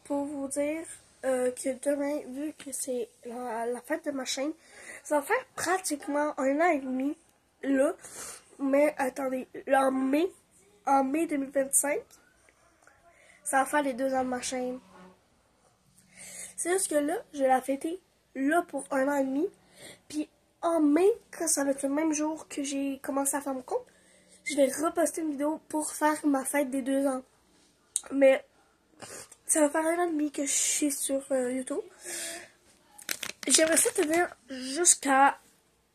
pour vous dire que demain, vu que c'est la fête de ma chaîne, ça va faire pratiquement 1 an et demi, là. Mais attendez, là, en mai 2025, ça va faire les 2 ans de ma chaîne. C'est juste que là, je vais la fêter là pour 1 an et demi. Puis en mai, quand ça va être le même jour que j'ai commencé à faire mon compte, je vais reposter une vidéo pour faire ma fête des 2 ans. Mais ça va faire 1 an et demi que je suis sur YouTube. J'aimerais ça tenir jusqu'à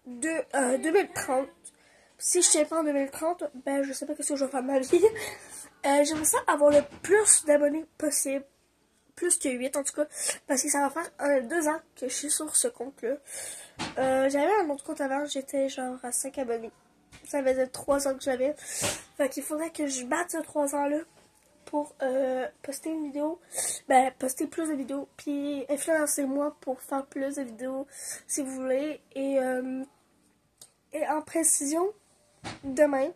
2030. Si je tiens pas en 2030, ben je sais pas ce que je vais faire de ma vie. J'aimerais ça avoir le plus d'abonnés possible. Plus que 8 en tout cas. Parce que ça va faire 2 ans que je suis sur ce compte-là. J'avais un autre compte avant, j'étais genre à 5 abonnés. Ça faisait 3 ans que j'avais. Fait qu'il faudrait que je batte ces 3 ans-là pour poster une vidéo. Ben, poster plus de vidéos. Puis influencez-moi pour faire plus de vidéos si vous voulez. Et en précision, demain,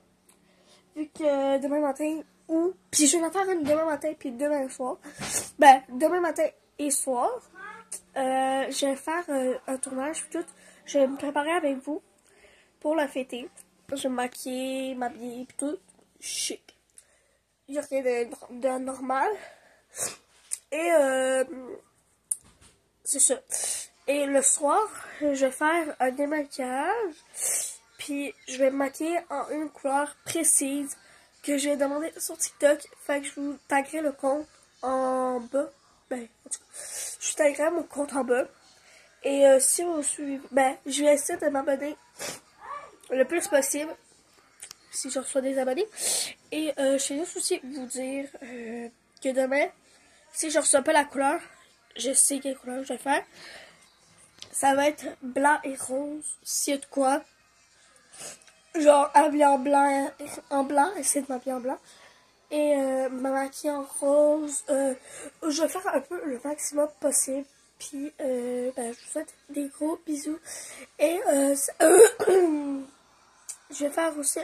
vu que demain matin, puis je vais en faire une demain matin puis demain soir. Ben, demain matin et soir, je vais faire un tournage puis tout. Je vais me préparer avec vous pour la fêter. Je vais me maquiller, m'habiller puis tout. Chic. Il n'y a rien de normal. Et c'est ça. Et le soir, je vais faire un démaquillage. Puis je vais me maquiller en une couleur précise que je vais demander sur TikTok. Fait que je vous taguerai le compte en bas. Ben, en tout cas, je vous taguerai mon compte en bas. Et si vous suivez, ben, je vais essayer de m'abonner le plus possible. Si je reçois des abonnés. Et je vais juste aussi vous dire que demain, si je reçois pas la couleur, je sais quelle couleur je vais faire. Ça va être blanc et rose. S'il y a de quoi. Genre habillé en blanc, essayer de m'habiller en blanc. Et me maquiller en rose. Je vais faire un peu le maximum possible. Puis ben, je vous souhaite des gros bisous. Et je vais faire aussi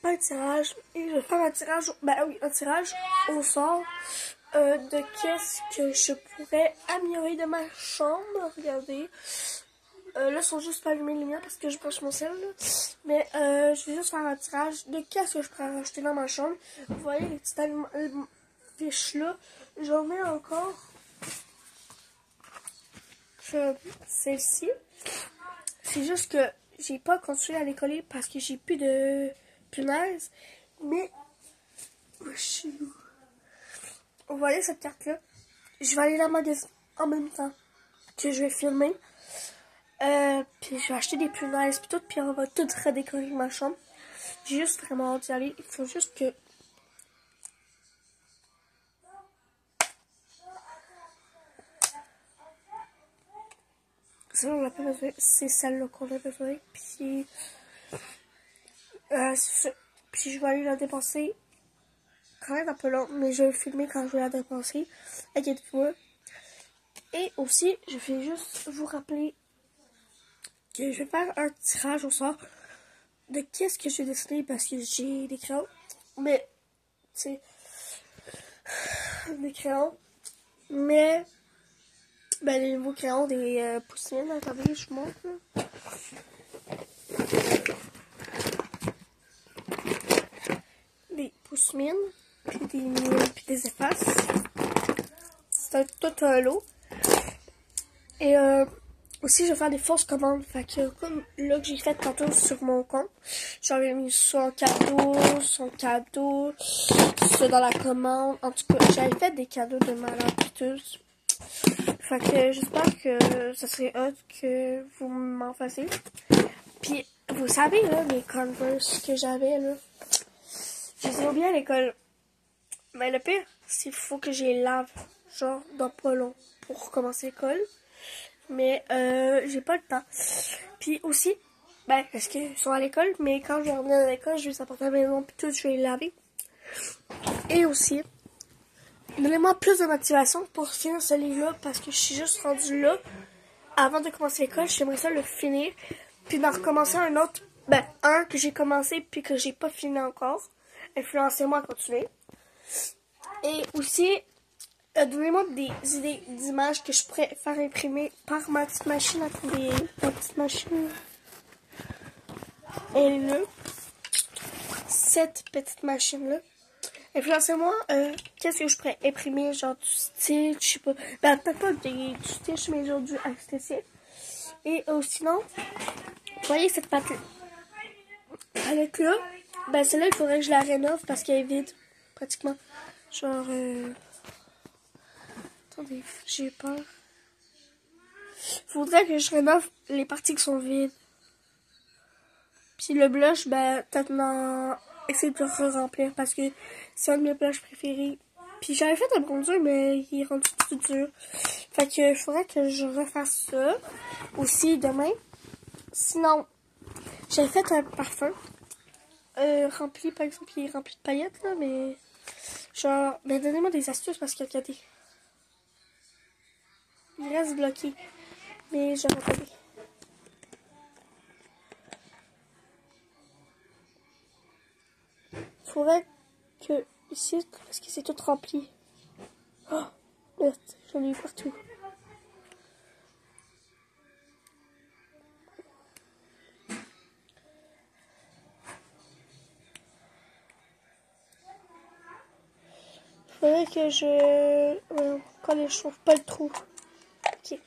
pas un tirage. Et je vais faire un tirage. Ben oui, un tirage au sort de qu'est-ce que je pourrais améliorer de ma chambre. Regardez. Là, ils sont juste pas allumés les lumières parce que je branche mon sel. Mais je vais juste faire un tirage de qu'est-ce que je pourrais rajouter dans ma chambre. Vous voyez les petites fiches là. J'en mets encore. Celle-ci. C'est juste que j'ai pas continué à les coller parce que j'ai plus de punaises. Mais vous voyez cette carte-là. Je vais aller dans le magasin en même temps que je vais filmer. Puis je vais acheter des punaises puis tout, puis on va tout redécorer ma chambre. J'ai juste vraiment hâte d'y aller. Il faut juste que... Sinon on n'a pas besoin. C'est celle-là qu'on a besoin. Puis... puis je vais aller la dépenser. Quand même un peu long, mais je vais filmer quand je vais la dépenser. Inquiétez-vous. Et aussi, je vais juste vous rappeler que je vais faire un tirage au sort de qu'est-ce que je vais dessiner parce que j'ai des crayons. Mais, c'est des crayons. Mais, ben, les nouveaux crayons des poussines. Attendez, je vous montre. Là. Des poussines, puis des effaces. C'est tout un lot. Et, aussi, je vais faire des fausses commandes. Fait que, comme là que j'ai fait tantôt sur mon compte, j'avais mis son cadeau, ça dans la commande. En tout cas, j'avais fait des cadeaux de malade et tout. Fait que j'espère que ça serait hot que vous m'en fassiez. Puis, vous savez, là, les Converse que j'avais, là, je les ai oubliés à l'école. Mais le pire, c'est qu'il faut que je les lave, genre, dans pas long, pour commencer l'école. Mais j'ai pas le temps. Puis aussi, ben, parce qu'ils sont à l'école, mais quand je vais revenir à l'école, je vais les apporter à la maison, puis tout, je vais les laver. Et aussi, donnez-moi plus de motivation pour finir ce livre-là, parce que je suis juste rendue là. Avant de commencer l'école, j'aimerais ça le finir, puis d'en recommencer un autre. Ben, un que j'ai commencé, puis que j'ai pas fini encore. Influencez-moi à continuer. Et aussi, donnez-moi des idées d'images que je pourrais faire imprimer par ma petite machine. Ma petite machine. Elle est là. Cette petite machine-là. Influencez-moi, qu'est-ce que je pourrais imprimer, genre du style, je sais pas. Ben, peut-être pas du style, mais genre du esthétique. Et sinon, vous voyez cette palette-là, ben celle-là, il faudrait que je la rénove parce qu'elle est vide, pratiquement. Genre, attendez, j'ai peur. Faudrait que je rénove les parties qui sont vides. Puis le blush, ben, peut-être essayer de le re-remplir parce que c'est un de mes blushs préférés. Puis j'avais fait un bronzer, mais il est rendu tout dur. Fait que il faudrait que je refasse ça aussi demain. Sinon, j'avais fait un parfum rempli, par exemple, il est rempli de paillettes, là, mais genre, ben donnez-moi des astuces parce que regardez. Il reste bloqué. Mais je vais faudrait que ici, parce que c'est tout rempli. Oh, merde, j'en ai eu partout. Faudrait que je... quand je trouve pas le trou. Ok.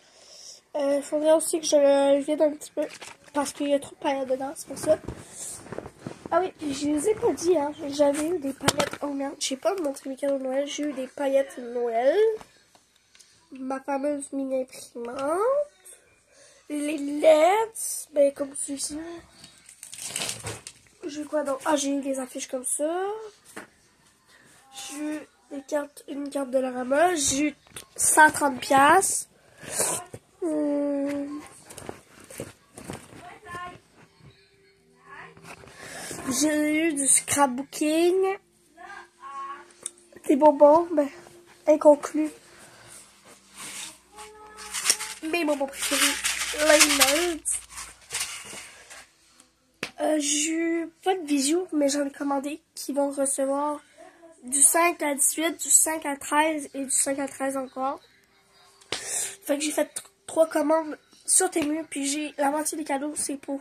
Faudrait aussi que je le vide un petit peu. Parce qu'il y a trop de paillettes dedans, c'est pour ça. Ah oui, je les ai pas dit, hein. J'avais eu des paillettes. Oh merde, j'ai pas montré mes cadeaux de Noël. J'ai eu des paillettes de Noël. Ma fameuse mini imprimante. Les LEDs. Ben, comme celui-ci. J'ai eu quoi donc? Ah, j'ai eu des affiches comme ça. J'ai eu une carte de Larama. J'ai eu 130$. J'ai eu du scrapbooking. Des bonbons, ben, inconclus. Mes bonbons préférés, les nerds. J'ai eu pas de visio, mais j'en ai commandé qui vont recevoir du 5 à 18, du 5 à 13 et du 5 à 13 encore. Fait que j'ai fait 3 commandes sur Temu, puis j'ai la moitié des cadeaux, c'est pour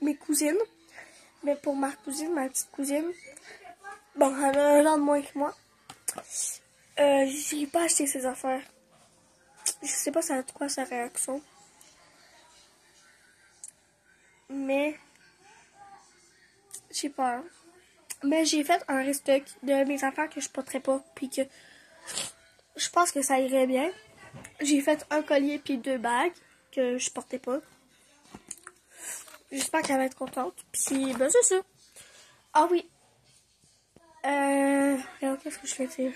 mes cousines. Mais pour ma cousine, ma petite cousine, bon, elle a un an de moins que moi. J'ai pas acheté ses affaires. Je sais pas ça a quoi sa réaction. Mais j'ai peur. Mais j'ai fait un restock de mes affaires que je porterais pas. Puis que je pense que ça irait bien. J'ai fait un collier puis 2 bagues que je portais pas. J'espère qu'elle va être contente. Puis ben c'est ça. Ah oui. Qu'est-ce que je fais dire?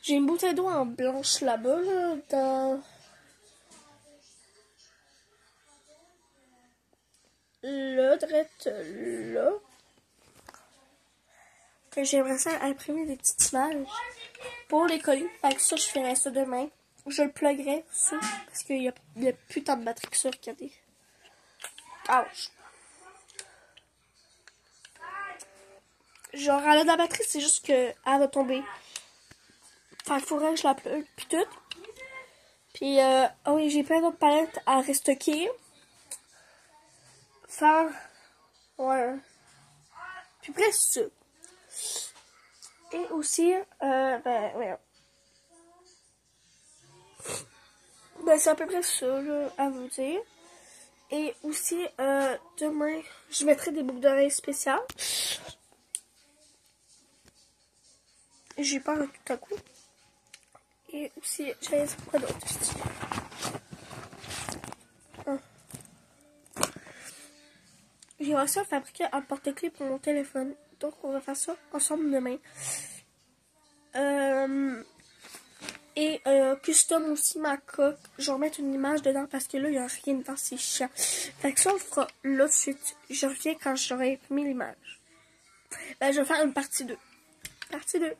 J'ai une bouteille d'eau en blanche là-bas, là, dans le drette là. Que j'aimerais ça imprimer des petites images pour les colis. Fait que ça, je ferais ça demain. Je le pluggerai, ça, parce qu'il y a plus tant de batterie que ça, regardez. Ouch. Genre, elle a de la batterie, c'est juste qu'elle va tomber. Fait qu'il faudrait que je la plug, puis tout. Puis, oh oui, j'ai plein d'autres palettes à restocker. Faire, ouais. Puis presque ça. Et aussi, ben, ouais. Ben, c'est à peu près ça, là, à vous dire. Et aussi, demain, je mettrai des boucles d'oreilles spéciales. J'ai peur tout à coup. Et aussi, j'avais quoi d'autre ici. J'ai réussi à fabriquer un porte-clés pour mon téléphone. Donc, on va faire ça ensemble demain. Et custom aussi ma coque. Je vais remettre une image dedans parce que là, il n'y a rien dedans, c'est chiant. Fait que ça, on le fera là de suite. Je reviens quand j'aurai imprimé l'image. Ben, je vais faire une partie 2. Partie 2.